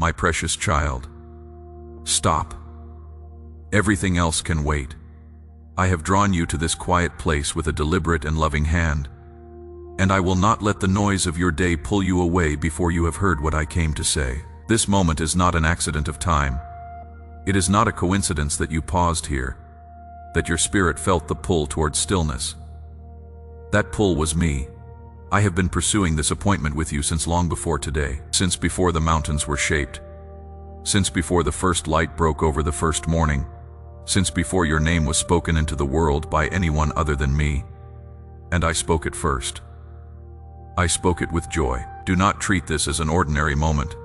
My precious child. Stop. Everything else can wait. I have drawn you to this quiet place with a deliberate and loving hand, and I will not let the noise of your day pull you away before you have heard what I came to say. This moment is not an accident of time. It is not a coincidence that you paused here, that your spirit felt the pull towards stillness. That pull was me. I have been pursuing this appointment with you since long before today, since before the mountains were shaped, since before the first light broke over the first morning, since before your name was spoken into the world by anyone other than me. And I spoke it first. I spoke it with joy. Do not treat this as an ordinary moment.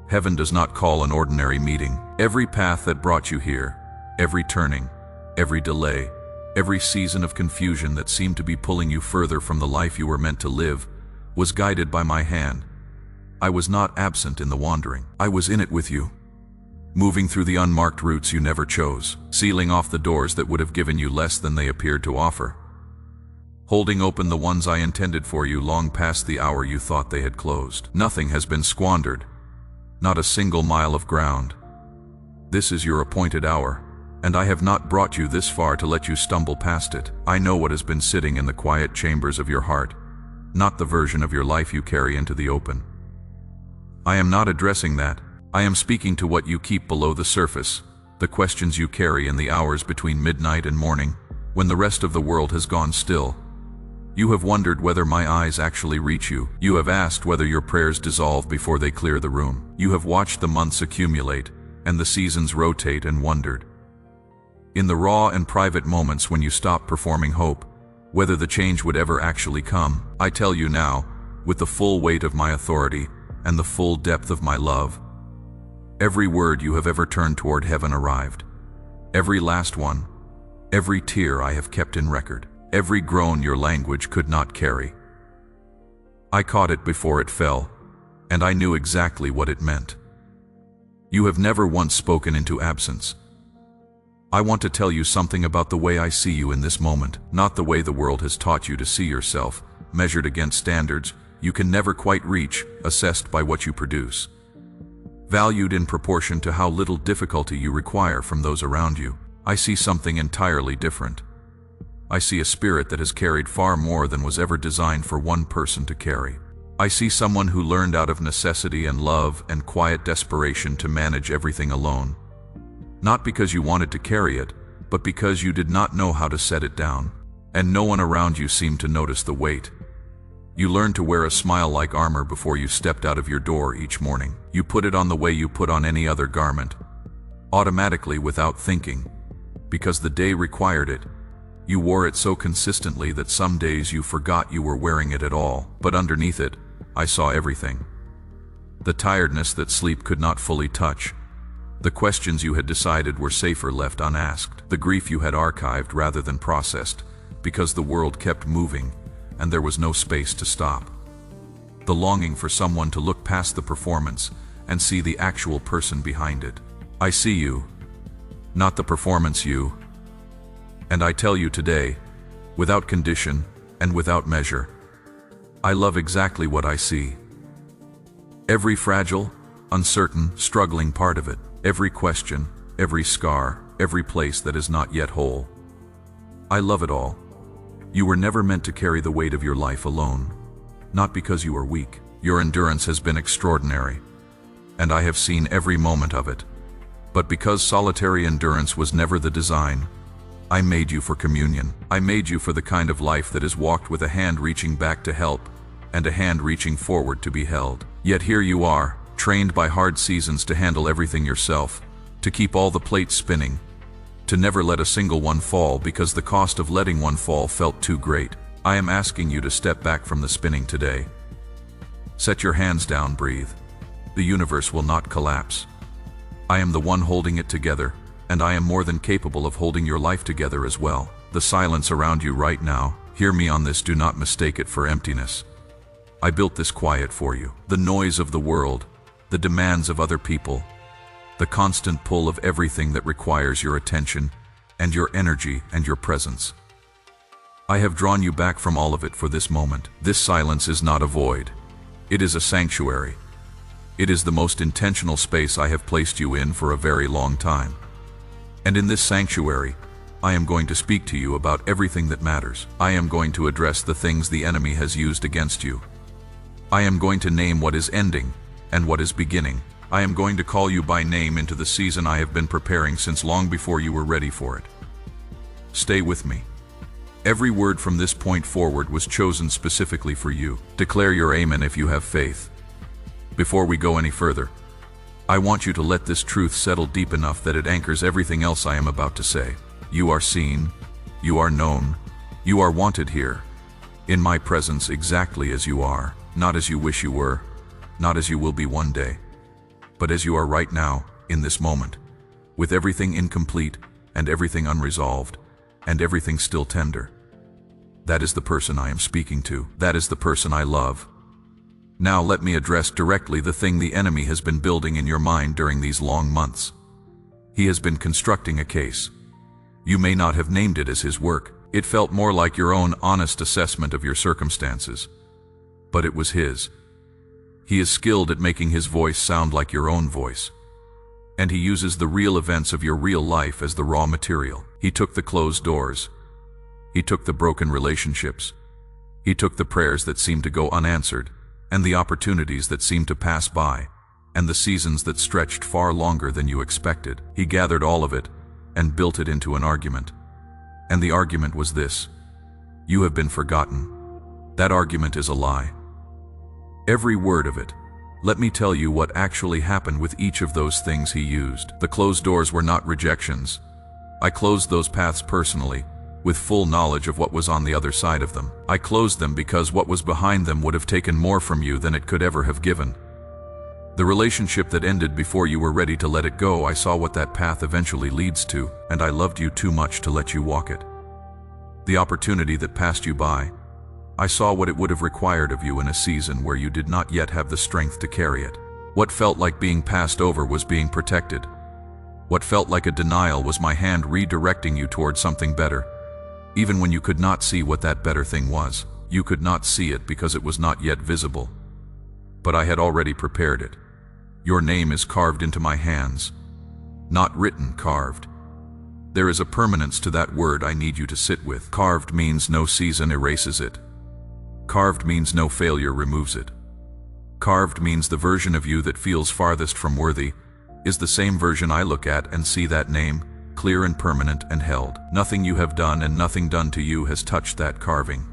Heaven does not call an ordinary meeting. Every path that brought you here, every turning, every delay, every season of confusion that seemed to be pulling you further from the life you were meant to live, was guided by my hand. I was not absent in the wandering. I was in it with you, moving through the unmarked routes you never chose, sealing off the doors that would have given you less than they appeared to offer, holding open the ones I intended for you long past the hour you thought they had closed. Nothing has been squandered, not a single mile of ground. This is your appointed hour, and I have not brought you this far to let you stumble past it. I know what has been sitting in the quiet chambers of your heart, not the version of your life you carry into the open. I am not addressing that. I am speaking to what you keep below the surface, the questions you carry in the hours between midnight and morning, when the rest of the world has gone still. You have wondered whether my eyes actually reach you. You have asked whether your prayers dissolve before they clear the room. You have watched the months accumulate and the seasons rotate and wondered, in the raw and private moments when you stopped performing hope, whether the change would ever actually come. I tell you now, with the full weight of my authority and the full depth of my love, every word you have ever turned toward heaven arrived. Every last one, every tear I have kept in record, every groan your language could not carry. I caught it before it fell, and I knew exactly what it meant. You have never once spoken into absence. I want to tell you something about the way I see you in this moment, not the way the world has taught you to see yourself, measured against standards you can never quite reach, assessed by what you produce, valued in proportion to how little difficulty you require from those around you. I see something entirely different. I see a spirit that has carried far more than was ever designed for one person to carry. I see someone who learned out of necessity and love and quiet desperation to manage everything alone. Not because you wanted to carry it, but because you did not know how to set it down. And no one around you seemed to notice the weight. You learned to wear a smile like armor before you stepped out of your door each morning. You put it on the way you put on any other garment, automatically without thinking, because the day required it. You wore it so consistently that some days you forgot you were wearing it at all. But underneath it, I saw everything. The tiredness that sleep could not fully touch. The questions you had decided were safer left unasked. The grief you had archived rather than processed, because the world kept moving and there was no space to stop. The longing for someone to look past the performance and see the actual person behind it. I see you, not the performance you. And I tell you today, without condition and without measure, I love exactly what I see. Every fragile, uncertain, struggling part of it. Every question, every scar, every place that is not yet whole. I love it all. You were never meant to carry the weight of your life alone. Not because you are weak. Your endurance has been extraordinary, and I have seen every moment of it. But because solitary endurance was never the design, I made you for communion. I made you for the kind of life that is walked with a hand reaching back to help and a hand reaching forward to be held. Yet here you are, trained by hard seasons to handle everything yourself, to keep all the plates spinning, to never let a single one fall because the cost of letting one fall felt too great. I am asking you to step back from the spinning today. Set your hands down, breathe. The universe will not collapse. I am the one holding it together, and I am more than capable of holding your life together as well. The silence around you right now, hear me on this, do not mistake it for emptiness. I built this quiet for you. The noise of the world, the demands of other people, the constant pull of everything that requires your attention and your energy and your presence. I have drawn you back from all of it for this moment. This silence is not a void. It is a sanctuary. It is the most intentional space I have placed you in for a very long time. And in this sanctuary, I am going to speak to you about everything that matters. I am going to address the things the enemy has used against you. I am going to name what is ending and what is beginning. I am going to call you by name into the season I have been preparing since long before you were ready for it. Stay with me. Every word from this point forward was chosen specifically for you. Declare your amen if you have faith. Before we go any further, I want you to let this truth settle deep enough that it anchors everything else I am about to say. You are seen, you are known, you are wanted here, in my presence exactly as you are, not as you wish you were, not as you will be one day, but as you are right now, in this moment, with everything incomplete and everything unresolved and everything still tender. That is the person I am speaking to. That is the person I love. Now let me address directly the thing the enemy has been building in your mind during these long months. He has been constructing a case. You may not have named it as his work. It felt more like your own honest assessment of your circumstances. But it was his. He is skilled at making his voice sound like your own voice. And he uses the real events of your real life as the raw material. He took the closed doors. He took the broken relationships. He took the prayers that seemed to go unanswered, and the opportunities that seemed to pass by, and the seasons that stretched far longer than you expected. He gathered all of it and built it into an argument. And the argument was this: you have been forgotten. That argument is a lie. Every word of it. Let me tell you what actually happened with each of those things he used. The closed doors were not rejections. I closed those paths personally, with full knowledge of what was on the other side of them. I closed them because what was behind them would have taken more from you than it could ever have given. The relationship that ended before you were ready to let it go, I saw what that path eventually leads to, and I loved you too much to let you walk it. The opportunity that passed you by, I saw what it would have required of you in a season where you did not yet have the strength to carry it. What felt like being passed over was being protected. What felt like a denial was my hand redirecting you towards something better. Even when you could not see what that better thing was, you could not see it because it was not yet visible. But I had already prepared it. Your name is carved into my hands. Not written, carved. There is a permanence to that word I need you to sit with. Carved means no season erases it. Carved means no failure removes it. Carved means the version of you that feels farthest from worthy is the same version I look at and see that name, clear and permanent and held. Nothing you have done and nothing done to you has touched that carving.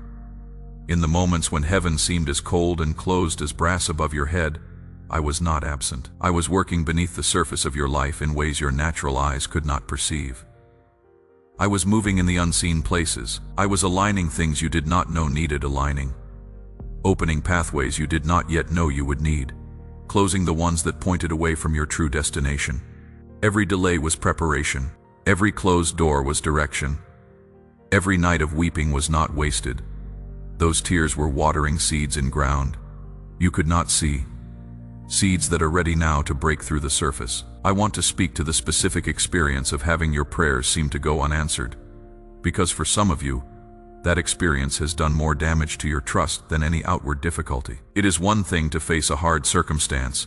In the moments when heaven seemed as cold and closed as brass above your head, I was not absent. I was working beneath the surface of your life in ways your natural eyes could not perceive. I was moving in the unseen places. I was aligning things you did not know needed aligning. Opening pathways you did not yet know you would need. Closing the ones that pointed away from your true destination. Every delay was preparation. Every closed door was direction. Every night of weeping was not wasted. Those tears were watering seeds in ground you could not see. Seeds that are ready now to break through the surface. I want to speak to the specific experience of having your prayers seem to go unanswered. Because for some of you, that experience has done more damage to your trust than any outward difficulty. It is one thing to face a hard circumstance.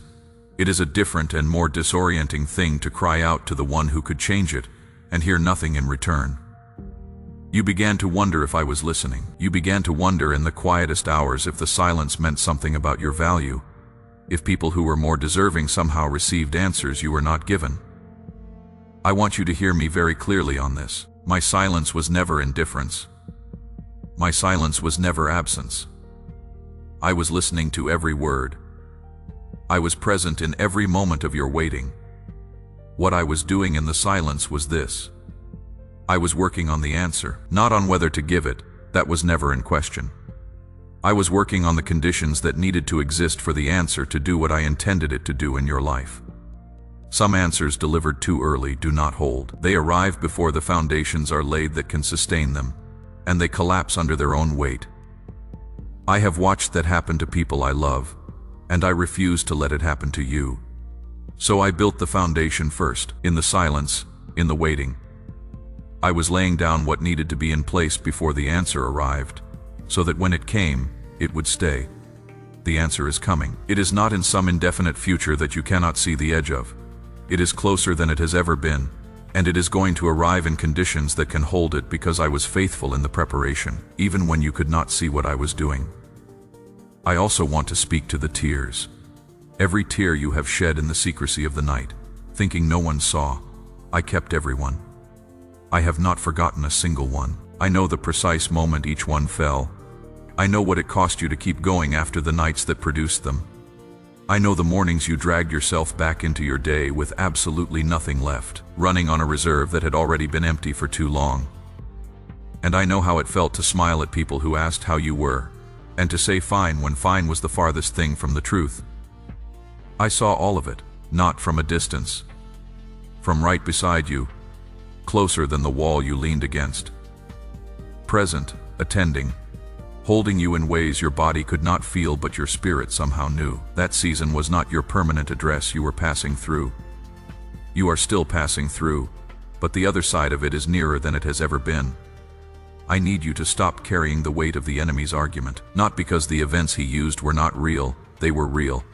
It is a different and more disorienting thing to cry out to the one who could change it and hear nothing in return. You began to wonder if I was listening. You began to wonder in the quietest hours if the silence meant something about your value, if people who were more deserving somehow received answers you were not given. I want you to hear me very clearly on this. My silence was never indifference. My silence was never absence. I was listening to every word. I was present in every moment of your waiting. What I was doing in the silence was this. I was working on the answer, not on whether to give it. That was never in question. I was working on the conditions that needed to exist for the answer to do what I intended it to do in your life. Some answers delivered too early do not hold. They arrive before the foundations are laid that can sustain them, and they collapse under their own weight. I have watched that happen to people I love, and I refuse to let it happen to you. So I built the foundation first, in the silence, in the waiting. I was laying down what needed to be in place before the answer arrived, so that when it came, it would stay. The answer is coming. It is not in some indefinite future that you cannot see the edge of. It is closer than it has ever been, and it is going to arrive in conditions that can hold it because I was faithful in the preparation, even when you could not see what I was doing. I also want to speak to the tears. Every tear you have shed in the secrecy of the night, thinking no one saw, I kept everyone. I have not forgotten a single one. I know the precise moment each one fell. I know what it cost you to keep going after the nights that produced them. I know the mornings you dragged yourself back into your day with absolutely nothing left, running on a reserve that had already been empty for too long. And I know how it felt to smile at people who asked how you were, and to say fine when fine was the farthest thing from the truth. I saw all of it, not from a distance. From right beside you, closer than the wall you leaned against. Present, attending, holding you in ways your body could not feel but your spirit somehow knew. That season was not your permanent address you were passing through. You are still passing through, but the other side of it is nearer than it has ever been. I need you to stop carrying the weight of the enemy's argument, not because the events he used were not real, they were real,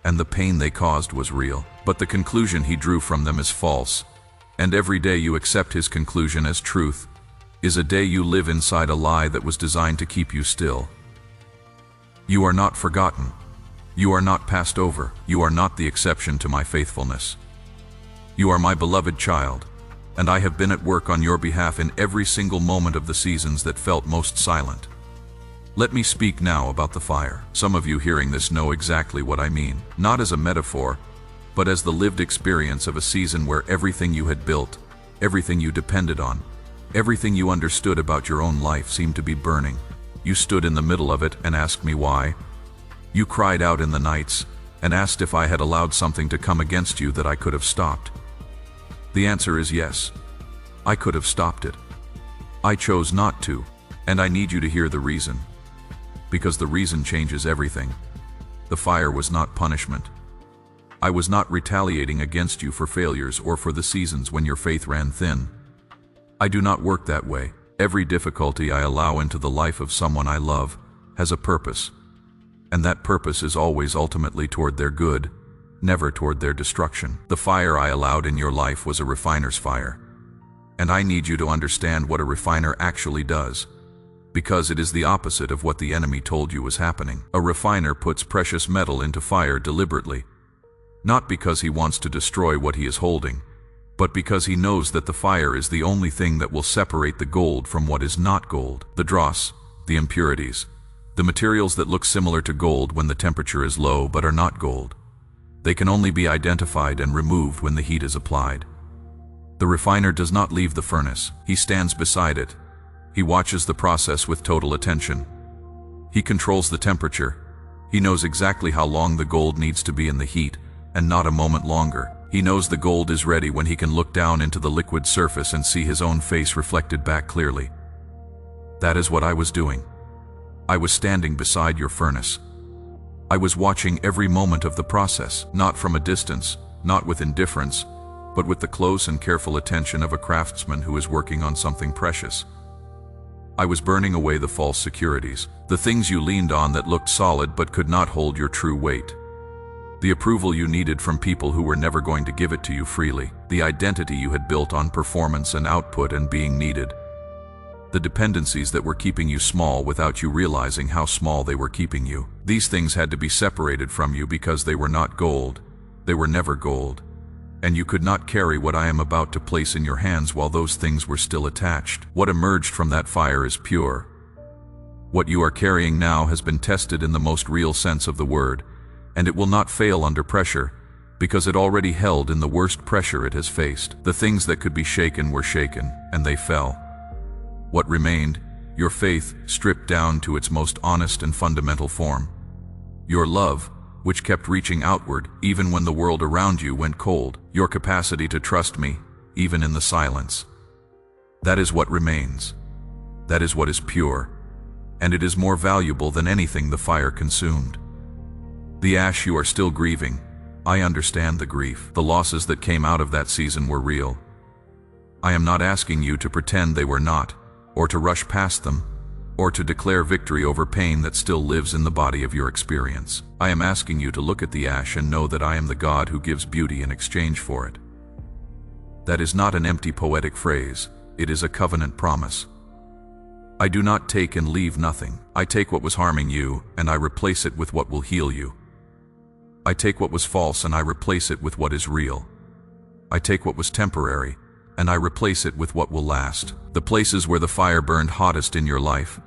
and the pain they caused was real, but the conclusion he drew from them is false, and every day you accept his conclusion as truth is a day you live inside a lie that was designed to keep you still. You are not forgotten. You are not passed over. You are not the exception to my faithfulness. You are my beloved child, and I have been at work on your behalf in every single moment of the seasons that felt most silent. Let me speak now about the fire. Some of you hearing this know exactly what I mean, not as a metaphor, but as the lived experience of a season where everything you had built, everything you depended on, everything you understood about your own life seemed to be burning. You stood in the middle of it and asked me why. You cried out in the nights and asked if I had allowed something to come against you that I could have stopped. The answer is yes. I could have stopped it. I chose not to, and I need you to hear the reason. Because the reason changes everything. The fire was not punishment. I was not retaliating against you for failures or for the seasons when your faith ran thin. I do not work that way. Every difficulty I allow into the life of someone I love has a purpose, and that purpose is always ultimately toward their good, never toward their destruction. The fire I allowed in your life was a refiner's fire, and I need you to understand what a refiner actually does, because it is the opposite of what the enemy told you was happening. A refiner puts precious metal into fire deliberately, not because he wants to destroy what he is holding, but because he knows that the fire is the only thing that will separate the gold from what is not gold. The dross, the impurities, the materials that look similar to gold when the temperature is low but are not gold. They can only be identified and removed when the heat is applied. The refiner does not leave the furnace. He stands beside it. He watches the process with total attention. He controls the temperature. He knows exactly how long the gold needs to be in the heat, and not a moment longer. He knows the gold is ready when he can look down into the liquid surface and see his own face reflected back clearly. That is what I was doing. I was standing beside your furnace. I was watching every moment of the process, not from a distance, not with indifference, but with the close and careful attention of a craftsman who is working on something precious. I was burning away the false securities, the things you leaned on that looked solid but could not hold your true weight. The approval you needed from people who were never going to give it to you freely, the identity you had built on performance and output and being needed, the dependencies that were keeping you small without you realizing how small they were keeping you. These things had to be separated from you because they were not gold. They were never gold. And you could not carry what I am about to place in your hands while those things were still attached. What emerged from that fire is pure. What you are carrying now has been tested in the most real sense of the word, and it will not fail under pressure, because it already held in the worst pressure it has faced. The things that could be shaken were shaken, and they fell. What remained? Your faith, stripped down to its most honest and fundamental form. Your love, which kept reaching outward, even when the world around you went cold. Your capacity to trust me, even in the silence. That is what remains. That is what is pure, and it is more valuable than anything the fire consumed. The ash you are still grieving, I understand the grief. The losses that came out of that season were real. I am not asking you to pretend they were not, or to rush past them, or to declare victory over pain that still lives in the body of your experience. I am asking you to look at the ash and know that I am the God who gives beauty in exchange for it. That is not an empty poetic phrase, it is a covenant promise. I do not take and leave nothing. I take what was harming you, and I replace it with what will heal you. I take what was false and I replace it with what is real. I take what was temporary, and I replace it with what will last. The places where the fire burned hottest in your life,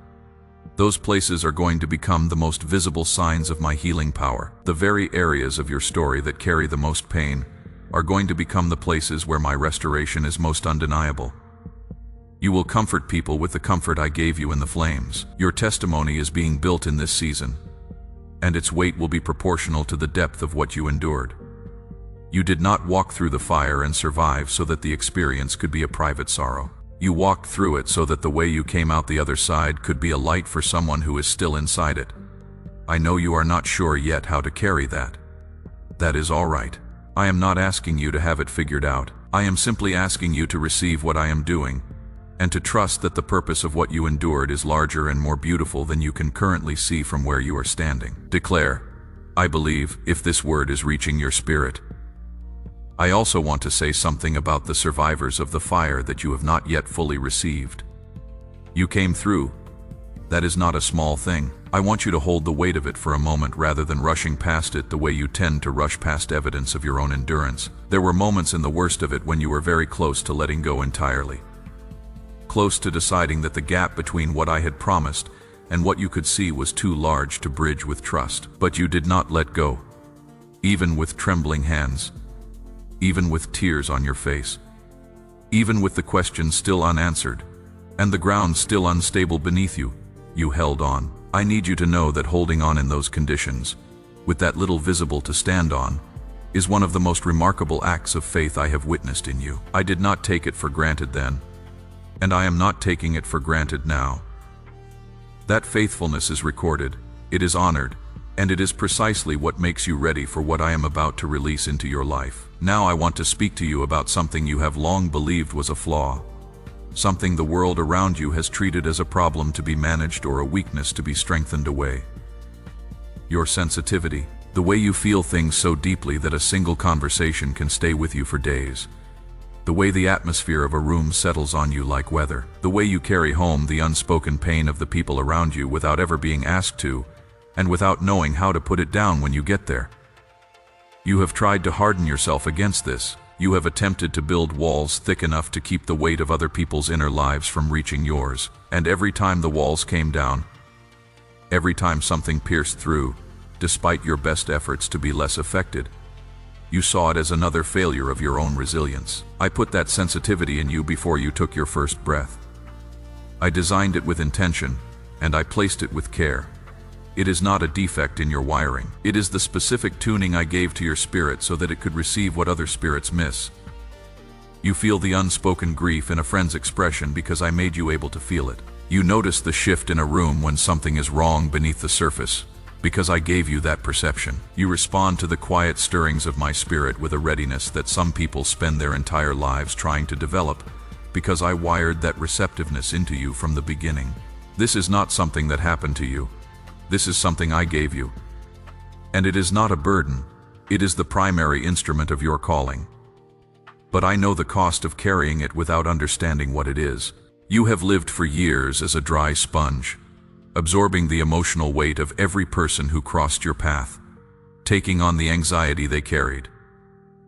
those places are going to become the most visible signs of my healing power. The very areas of your story that carry the most pain are going to become the places where my restoration is most undeniable. You will comfort people with the comfort I gave you in the flames. Your testimony is being built in this season, and its weight will be proportional to the depth of what you endured. You did not walk through the fire and survive so that the experience could be a private sorrow. You walked through it so that the way you came out the other side could be a light for someone who is still inside it. I know you are not sure yet how to carry that. That is all right. I am not asking you to have it figured out. I am simply asking you to receive what I am doing, and to trust that the purpose of what you endured is larger and more beautiful than you can currently see from where you are standing. Declare, I believe, if this word is reaching your spirit. I also want to say something about the survivors of the fire that you have not yet fully received. You came through. That is not a small thing. I want you to hold the weight of it for a moment rather than rushing past it the way you tend to rush past evidence of your own endurance. There were moments in the worst of it when you were very close to letting go entirely. Close to deciding that the gap between what I had promised and what you could see was too large to bridge with trust. But you did not let go. Even with trembling hands. Even with tears on your face. Even with the questions still unanswered, and the ground still unstable beneath you, you held on. I need you to know that holding on in those conditions, with that little visible to stand on, is one of the most remarkable acts of faith I have witnessed in you. I did not take it for granted then, and I am not taking it for granted now. That faithfulness is recorded, it is honored, and it is precisely what makes you ready for what I am about to release into your life. Now I want to speak to you about something you have long believed was a flaw. Something the world around you has treated as a problem to be managed or a weakness to be strengthened away. Your sensitivity, the way you feel things so deeply that a single conversation can stay with you for days. The way the atmosphere of a room settles on you like weather. The way you carry home the unspoken pain of the people around you without ever being asked to, and without knowing how to put it down when you get there. You have tried to harden yourself against this. You have attempted to build walls thick enough to keep the weight of other people's inner lives from reaching yours. And every time the walls came down, every time something pierced through, despite your best efforts to be less affected, you saw it as another failure of your own resilience. I put that sensitivity in you before you took your first breath. I designed it with intention, and I placed it with care. It is not a defect in your wiring. It is the specific tuning I gave to your spirit so that it could receive what other spirits miss. You feel the unspoken grief in a friend's expression because I made you able to feel it. You notice the shift in a room when something is wrong beneath the surface because I gave you that perception. You respond to the quiet stirrings of my spirit with a readiness that some people spend their entire lives trying to develop because I wired that receptiveness into you from the beginning. This is not something that happened to you. This is something I gave you. And it is not a burden. It is the primary instrument of your calling. But I know the cost of carrying it without understanding what it is. You have lived for years as a dry sponge, absorbing the emotional weight of every person who crossed your path, taking on the anxiety they carried,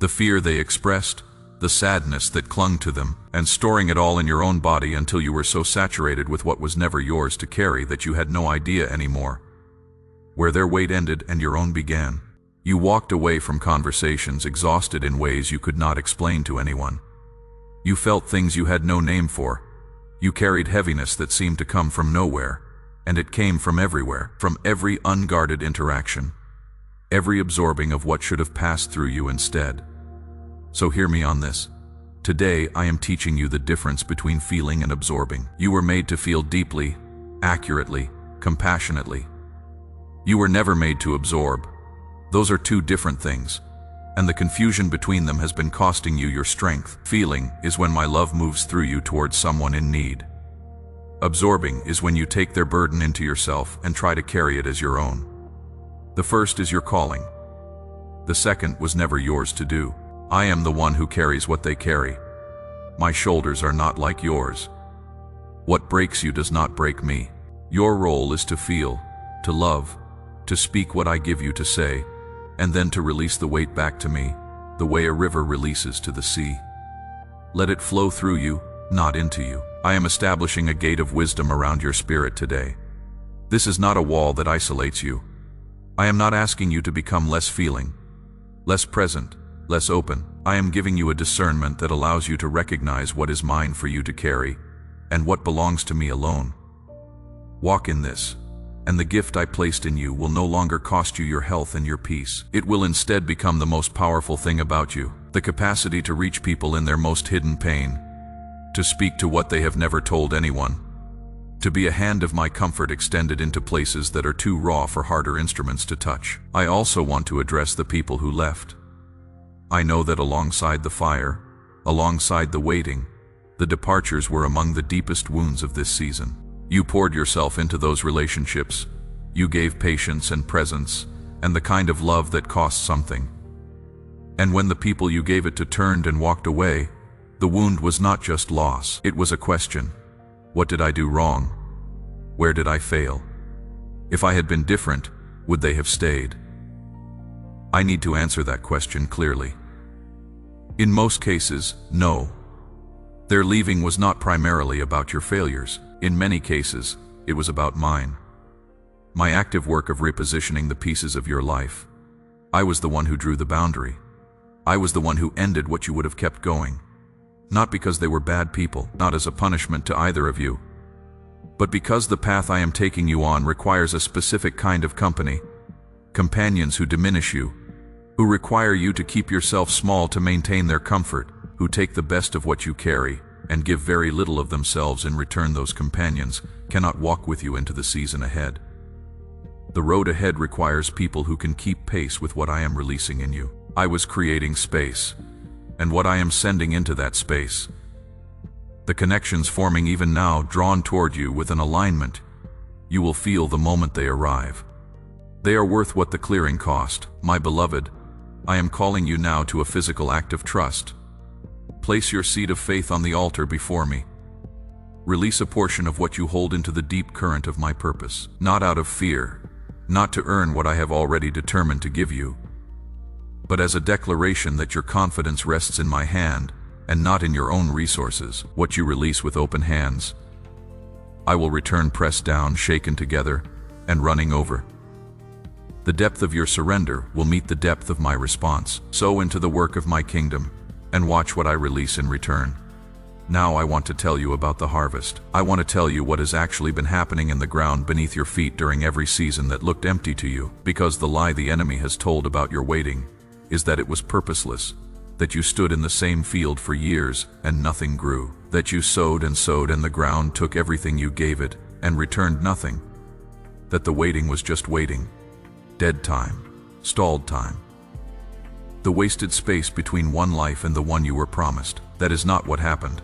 the fear they expressed, the sadness that clung to them, and storing it all in your own body until you were so saturated with what was never yours to carry that you had no idea anymore where their weight ended and your own began. You walked away from conversations exhausted in ways you could not explain to anyone. You felt things you had no name for. You carried heaviness that seemed to come from nowhere, and it came from everywhere, from every unguarded interaction, every absorbing of what should have passed through you instead. So hear me on this. Today I am teaching you the difference between feeling and absorbing. You were made to feel deeply, accurately, compassionately. You were never made to absorb. Those are two different things, and the confusion between them has been costing you your strength. Feeling is when my love moves through you towards someone in need. Absorbing is when you take their burden into yourself and try to carry it as your own. The first is your calling. The second was never yours to do. I am the one who carries what they carry. My shoulders are not like yours. What breaks you does not break me. Your role is to feel, to love, to speak what I give you to say, and then to release the weight back to me, the way a river releases to the sea. Let it flow through you, not into you. I am establishing a gate of wisdom around your spirit today. This is not a wall that isolates you. I am not asking you to become less feeling, less present, less open. I am giving you a discernment that allows you to recognize what is mine for you to carry, and what belongs to me alone. Walk in this, and the gift I placed in you will no longer cost you your health and your peace. It will instead become the most powerful thing about you, the capacity to reach people in their most hidden pain, to speak to what they have never told anyone, to be a hand of my comfort extended into places that are too raw for harder instruments to touch. I also want to address the people who left. I know that alongside the fire, alongside the waiting, the departures were among the deepest wounds of this season. You poured yourself into those relationships. You gave patience and presence, and the kind of love that costs something. And when the people you gave it to turned and walked away, the wound was not just loss, it was a question. What did I do wrong? Where did I fail? If I had been different, would they have stayed? I need to answer that question clearly. In most cases, no. Their leaving was not primarily about your failures. In many cases, it was about mine. My active work of repositioning the pieces of your life. I was the one who drew the boundary. I was the one who ended what you would have kept going. Not because they were bad people, not as a punishment to either of you, but because the path I am taking you on requires a specific kind of company, companions who diminish you, who require you to keep yourself small to maintain their comfort, who take the best of what you carry and give very little of themselves in return. Those companions cannot walk with you into the season ahead. The road ahead requires people who can keep pace with what I am releasing in you. I was creating space, and what I am sending into that space. The connections forming even now, drawn toward you with an alignment, you will feel the moment they arrive. They are worth what the clearing cost. My beloved, I am calling you now to a physical act of trust. Place your seed of faith on the altar before me. Release a portion of what you hold into the deep current of my purpose, not out of fear, not to earn what I have already determined to give you, but as a declaration that your confidence rests in my hand and not in your own resources. What you release with open hands, I will return pressed down, shaken together, and running over. The depth of your surrender will meet the depth of my response. Sow into the work of my kingdom, and watch what I release in return. Now I want to tell you about the harvest. I want to tell you what has actually been happening in the ground beneath your feet during every season that looked empty to you, because the lie the enemy has told about your waiting is that it was purposeless, that you stood in the same field for years and nothing grew, that you sowed and the ground took everything you gave it and returned nothing, that the waiting was just waiting, dead time, stalled time, the wasted space between one life and the one you were promised. That is not what happened.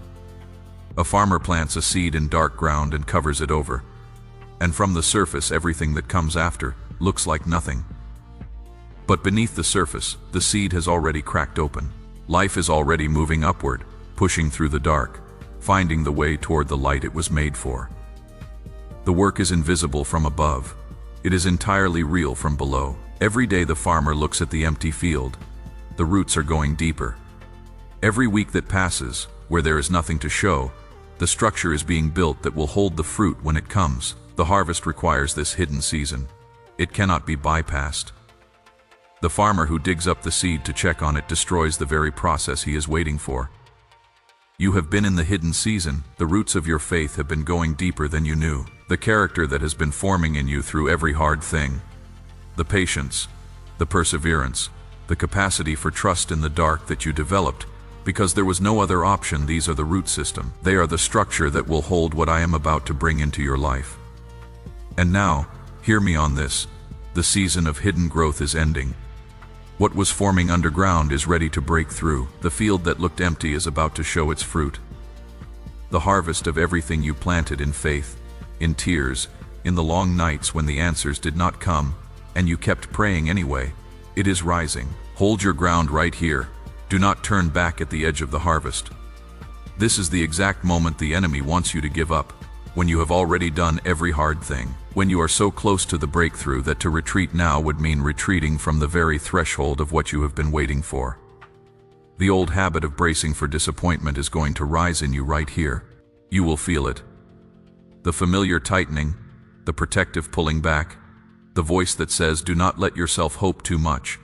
A farmer plants a seed in dark ground and covers it over, and from the surface everything that comes after looks like nothing. But beneath the surface, the seed has already cracked open. Life is already moving upward, pushing through the dark, finding the way toward the light it was made for. The work is invisible from above. It is entirely real from below. Every day the farmer looks at the empty field. The roots are going deeper. Every week that passes, where there is nothing to show, the structure is being built that will hold the fruit when it comes. The harvest requires this hidden season. It cannot be bypassed. The farmer who digs up the seed to check on it destroys the very process he is waiting for. You have been in the hidden season. The roots of your faith have been going deeper than you knew. The character that has been forming in you through every hard thing. The patience, the perseverance, the capacity for trust in the dark that you developed because there was no other option. These are the root system. They are the structure that will hold what I am about to bring into your life. And now, hear me on this. The season of hidden growth is ending. What was forming underground is ready to break through. The field that looked empty is about to show its fruit. the harvest of everything you planted in faith, in tears, in the long nights when the answers did not come, and you kept praying anyway. It is rising. Hold your ground right here. Do not turn back at the edge of the harvest. This is the exact moment the enemy wants you to give up, when you have already done every hard thing, when you are so close to the breakthrough that to retreat now would mean retreating from the very threshold of what you have been waiting for. The old habit of bracing for disappointment is going to rise in you right here. You will feel it. The familiar tightening, the protective pulling back, the voice that says, do not let yourself hope too much,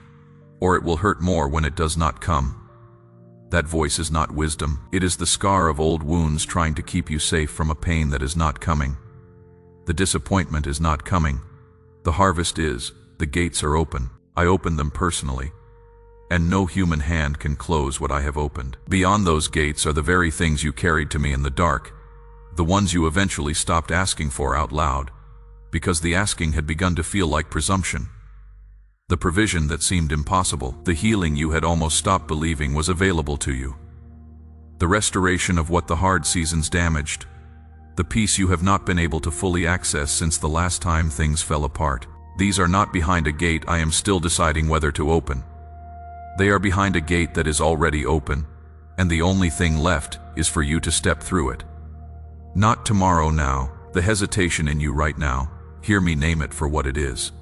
or it will hurt more when it does not come. That voice is not wisdom. It is the scar of old wounds trying to keep you safe from a pain that is not coming. The disappointment is not coming. The harvest is. The gates are open. I opened them personally. And no human hand can close what I have opened. Beyond those gates are the very things you carried to me in the dark, the ones you eventually stopped asking for out loud, because the asking had begun to feel like presumption. The provision that seemed impossible, the healing you had almost stopped believing was available to you. The restoration of what the hard seasons damaged, the peace you have not been able to fully access since the last time things fell apart. These are not behind a gate I am still deciding whether to open. They are behind a gate that is already open, and the only thing left is for you to step through it. Not tomorrow now, the hesitation in you right now, hear me name it for what it is.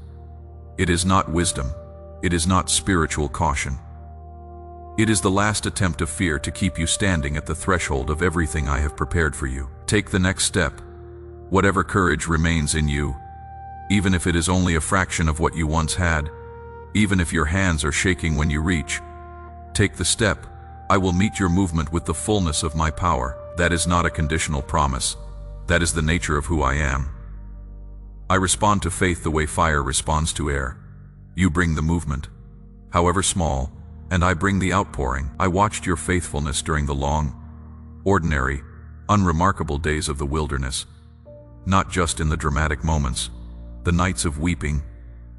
It is not wisdom. It is not spiritual caution. It is the last attempt of fear to keep you standing at the threshold of everything I have prepared for you. Take the next step. Whatever courage remains in you, even if it is only a fraction of what you once had, even if your hands are shaking when you reach, take the step. I will meet your movement with the fullness of my power. That is not a conditional promise. That is the nature of who I am. I respond to faith the way fire responds to air. You bring the movement, however small, and I bring the outpouring. I watched your faithfulness during the long, ordinary, unremarkable days of the wilderness, not just in the dramatic moments, the nights of weeping,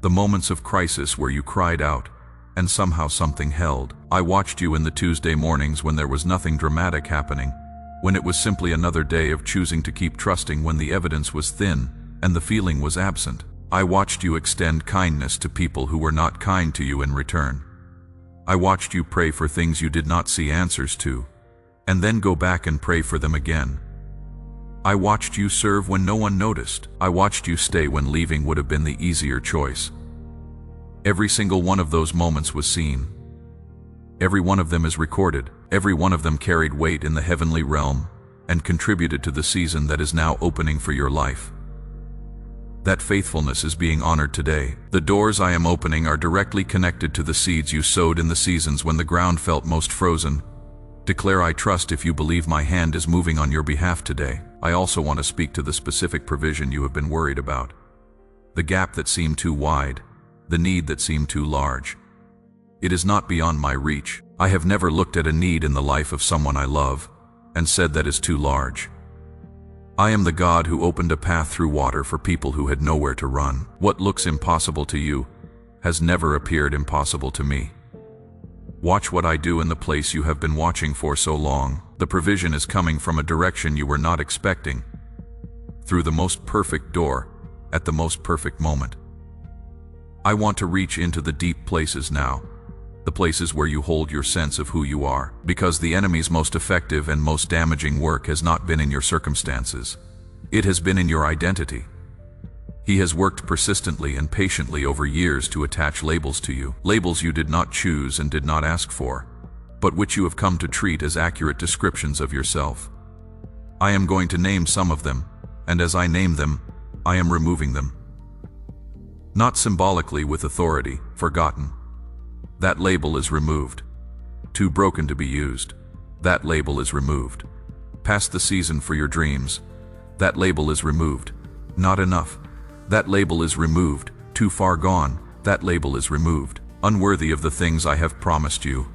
the moments of crisis where you cried out, and somehow something held. I watched you in the Tuesday mornings when there was nothing dramatic happening, when it was simply another day of choosing to keep trusting when the evidence was thin and the feeling was absent. I watched you extend kindness to people who were not kind to you in return. I watched you pray for things you did not see answers to, and then go back and pray for them again. I watched you serve when no one noticed. I watched you stay when leaving would have been the easier choice. Every single one of those moments was seen. Every one of them is recorded. Every one of them carried weight in the heavenly realm and contributed to the season that is now opening for your life. That faithfulness is being honored today. The doors I am opening are directly connected to the seeds you sowed in the seasons when the ground felt most frozen. Declare I trust if you believe my hand is moving on your behalf today. I also want to speak to the specific provision you have been worried about. The gap that seemed too wide, the need that seemed too large. It is not beyond my reach. I have never looked at a need in the life of someone I love and said that is too large. I am the God who opened a path through water for people who had nowhere to run. What looks impossible to you has never appeared impossible to me. Watch what I do in the place you have been watching for so long. The provision is coming from a direction you were not expecting, through the most perfect door, at the most perfect moment. I want to reach into the deep places now, the places where you hold your sense of who you are, because the enemy's most effective and most damaging work has not been in your circumstances. It has been in your identity. He has worked persistently and patiently over years to attach labels to you, labels you did not choose and did not ask for, but which you have come to treat as accurate descriptions of yourself. I am going to name some of them, and as I name them, I am removing them. Not symbolically with authority, forgotten. That label is removed. Too broken to be used. That label is removed. Past the season for your dreams. That label is removed. Not enough. That label is removed. Too far gone. That label is removed. Unworthy of the things I have promised you.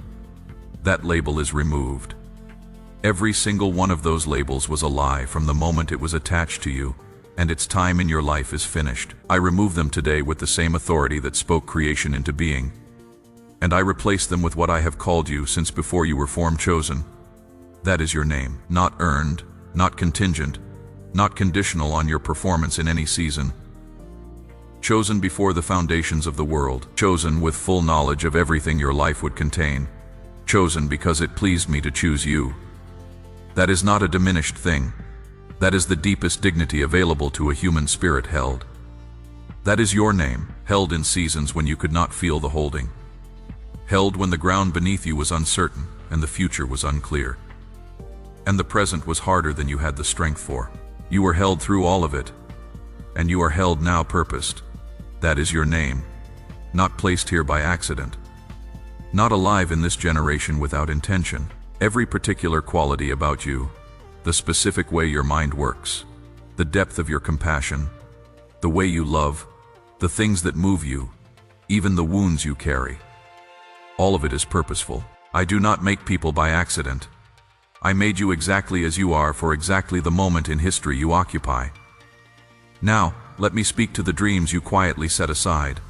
That label is removed. Every single one of those labels was a lie from the moment it was attached to you, and its time in your life is finished. I remove them today with the same authority that spoke creation into being, and I replace them with what I have called you since before you were formed chosen. That is your name, not earned, not contingent, not conditional on your performance in any season. Chosen before the foundations of the world, chosen with full knowledge of everything your life would contain, chosen because it pleased me to choose you. That is not a diminished thing. That is the deepest dignity available to a human spirit held. That is your name, held in seasons when you could not feel the holding. Held when the ground beneath you was uncertain and the future was unclear. And the present was harder than you had the strength for. You were held through all of it. And you are held now purposed. That is your name. Not placed here by accident. Not alive in this generation without intention. Every particular quality about you, the specific way your mind works, the depth of your compassion, the way you love, the things that move you, even the wounds you carry. All of it is purposeful. I do not make people by accident. I made you exactly as you are for exactly the moment in history you occupy. Now, let me speak to the dreams you quietly set aside.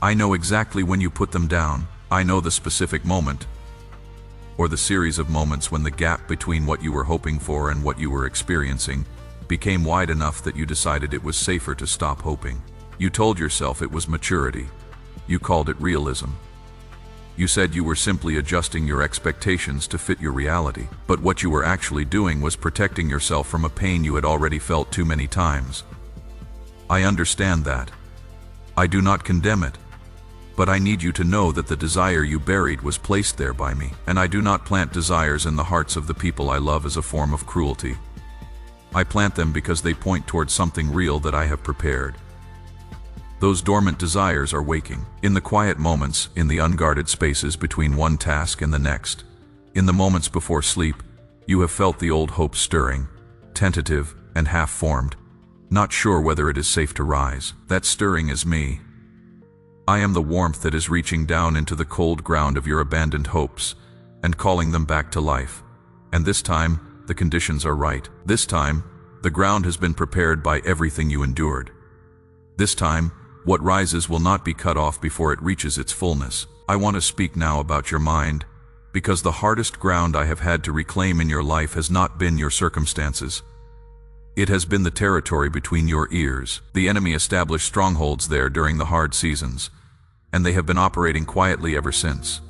I know exactly when you put them down. I know the specific moment, or the series of moments when the gap between what you were hoping for and what you were experiencing became wide enough that you decided it was safer to stop hoping. You told yourself it was maturity. You called it realism. You said you were simply adjusting your expectations to fit your reality. But what you were actually doing was protecting yourself from a pain you had already felt too many times. I understand that. I do not condemn it. But I need you to know that the desire you buried was placed there by me. And I do not plant desires in the hearts of the people I love as a form of cruelty. I plant them because they point towards something real that I have prepared. Those dormant desires are waking. In the quiet moments, in the unguarded spaces between one task and the next, in the moments before sleep, you have felt the old hope stirring, tentative and half-formed, not sure whether it is safe to rise. That stirring is me. I am the warmth that is reaching down into the cold ground of your abandoned hopes and calling them back to life. And this time, the conditions are right. This time, the ground has been prepared by everything you endured. This time, what rises will not be cut off before it reaches its fullness. I want to speak now about your mind, because the hardest ground I have had to reclaim in your life has not been your circumstances. It has been the territory between your ears. The enemy established strongholds there during the hard seasons, and they have been operating quietly ever since.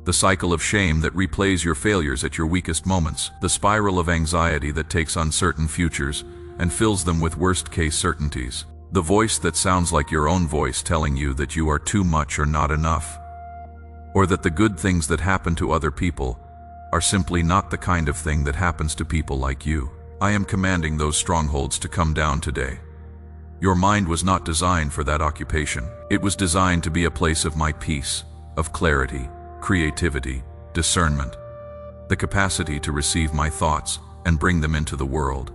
The cycle of shame that replays your failures at your weakest moments, the spiral of anxiety that takes uncertain futures and fills them with worst-case certainties, the voice that sounds like your own voice telling you that you are too much or not enough, or that the good things that happen to other people are simply not the kind of thing that happens to people like you. I am commanding those strongholds to come down today. Your mind was not designed for that occupation. It was designed to be a place of my peace, of clarity, creativity, discernment, the capacity to receive my thoughts and bring them into the world.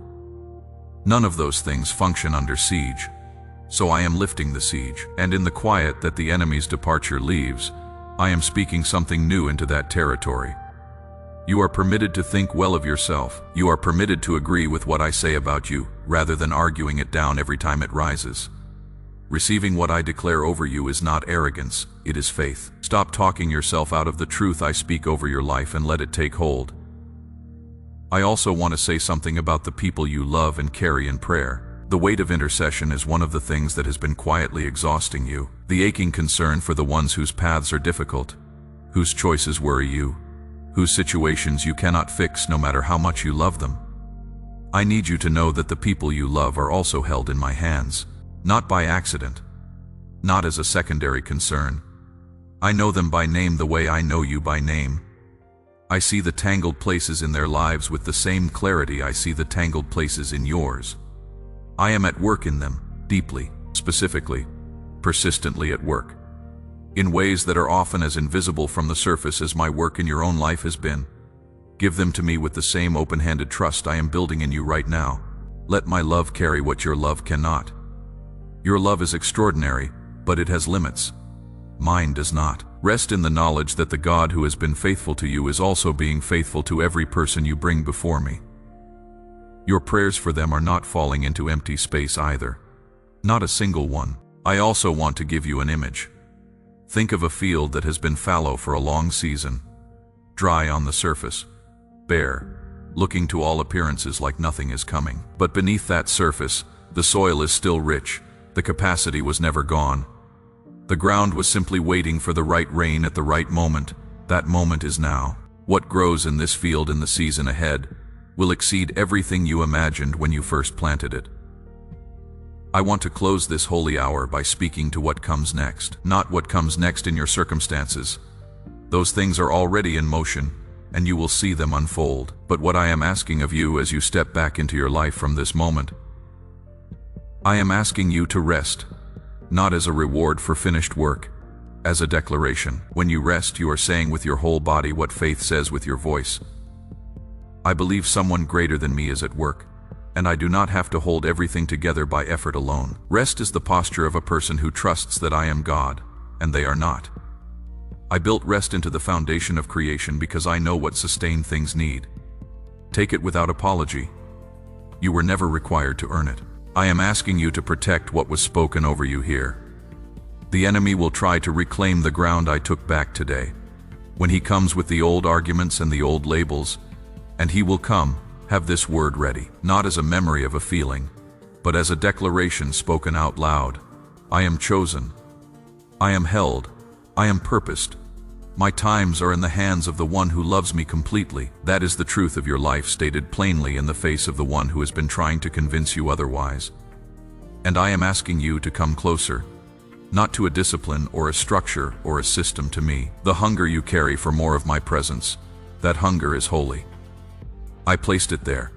None of those things function under siege, so I am lifting the siege, and in the quiet that the enemy's departure leaves, I am speaking something new into that territory. You are permitted to think well of yourself. You are permitted to agree with what I say about you, rather than arguing it down every time it rises. Receiving what I declare over you is not arrogance, it is faith. Stop talking yourself out of the truth I speak over your life and let it take hold. I also want to say something about the people you love and carry in prayer. The weight of intercession is one of the things that has been quietly exhausting you. The aching concern for the ones whose paths are difficult, whose choices worry you, whose situations you cannot fix no matter how much you love them. I need you to know that the people you love are also held in my hands, not by accident, not as a secondary concern. I know them by name the way I know you by name. I see the tangled places in their lives with the same clarity I see the tangled places in yours. I am at work in them, deeply, specifically, persistently at work, in ways that are often as invisible from the surface as my work in your own life has been. Give them to me with the same open-handed trust I am building in you right now. Let my love carry what your love cannot. Your love is extraordinary, but it has limits. Mine does not. Rest in the knowledge that the God who has been faithful to you is also being faithful to every person you bring before me. Your prayers for them are not falling into empty space either. Not a single one. I also want to give you an image. Think of a field that has been fallow for a long season, dry on the surface, bare, looking to all appearances like nothing is coming. But beneath that surface, the soil is still rich, the capacity was never gone. The ground was simply waiting for the right rain at the right moment. That moment is now. What grows in this field in the season ahead will exceed everything you imagined when you first planted it. I want to close this holy hour by speaking to what comes next, not what comes next in your circumstances. Those things are already in motion, and you will see them unfold. But what I am asking of you as you step back into your life from this moment, I am asking you to rest, not as a reward for finished work, as a declaration. When you rest, you are saying with your whole body what faith says with your voice. I believe someone greater than me is at work, and I do not have to hold everything together by effort alone. Rest is the posture of a person who trusts that I am God, and they are not. I built rest into the foundation of creation because I know what sustained things need. Take it without apology. You were never required to earn it. I am asking you to protect what was spoken over you here. The enemy will try to reclaim the ground I took back today. When he comes with the old arguments and the old labels, and he will come, have this word ready, not as a memory of a feeling, but as a declaration spoken out loud. I am chosen. I am held. I am purposed. My times are in the hands of the one who loves me completely. That is the truth of your life stated plainly in the face of the one who has been trying to convince you otherwise. And I am asking you to come closer, not to a discipline or a structure or a system, to me. The hunger you carry for more of my presence, that hunger is holy. I placed it there.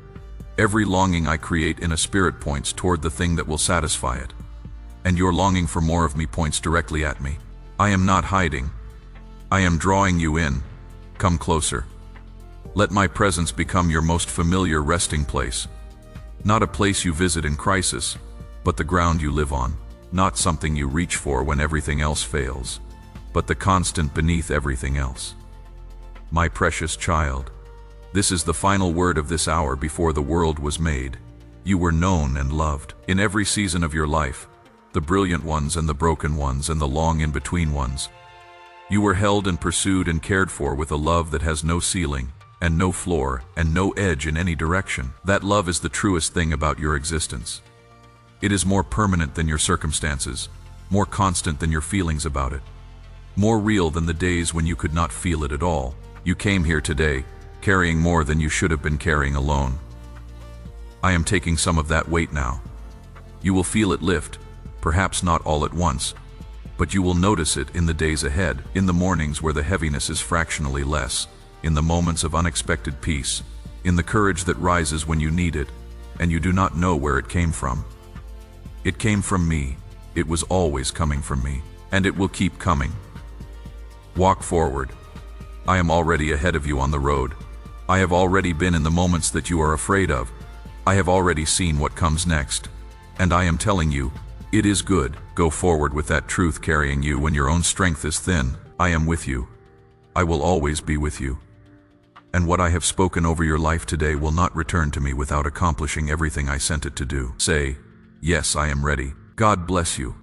Every longing I create in a spirit points toward the thing that will satisfy it. And your longing for more of me points directly at me. I am not hiding. I am drawing you in. Come closer. Let my presence become your most familiar resting place. Not a place you visit in crisis, but the ground you live on. Not something you reach for when everything else fails, but the constant beneath everything else. My precious child, this is the final word of this hour before the world was made. You were known and loved. In every season of your life, the brilliant ones and the broken ones and the long in-between ones, you were held and pursued and cared for with a love that has no ceiling and no floor and no edge in any direction. That love is the truest thing about your existence. It is more permanent than your circumstances, more constant than your feelings about it, more real than the days when you could not feel it at all. You came here today, carrying more than you should have been carrying alone. I am taking some of that weight now. You will feel it lift, perhaps not all at once, but you will notice it in the days ahead, in the mornings where the heaviness is fractionally less, in the moments of unexpected peace, in the courage that rises when you need it, and you do not know where it came from. It came from me. It was always coming from me, and it will keep coming. Walk forward. I am already ahead of you on the road. I have already been in the moments that you are afraid of. I have already seen what comes next. And I am telling you, it is good. Go forward with that truth carrying you when your own strength is thin. I am with you. I will always be with you. And what I have spoken over your life today will not return to me without accomplishing everything I sent it to do. Say, yes, I am ready. God bless you.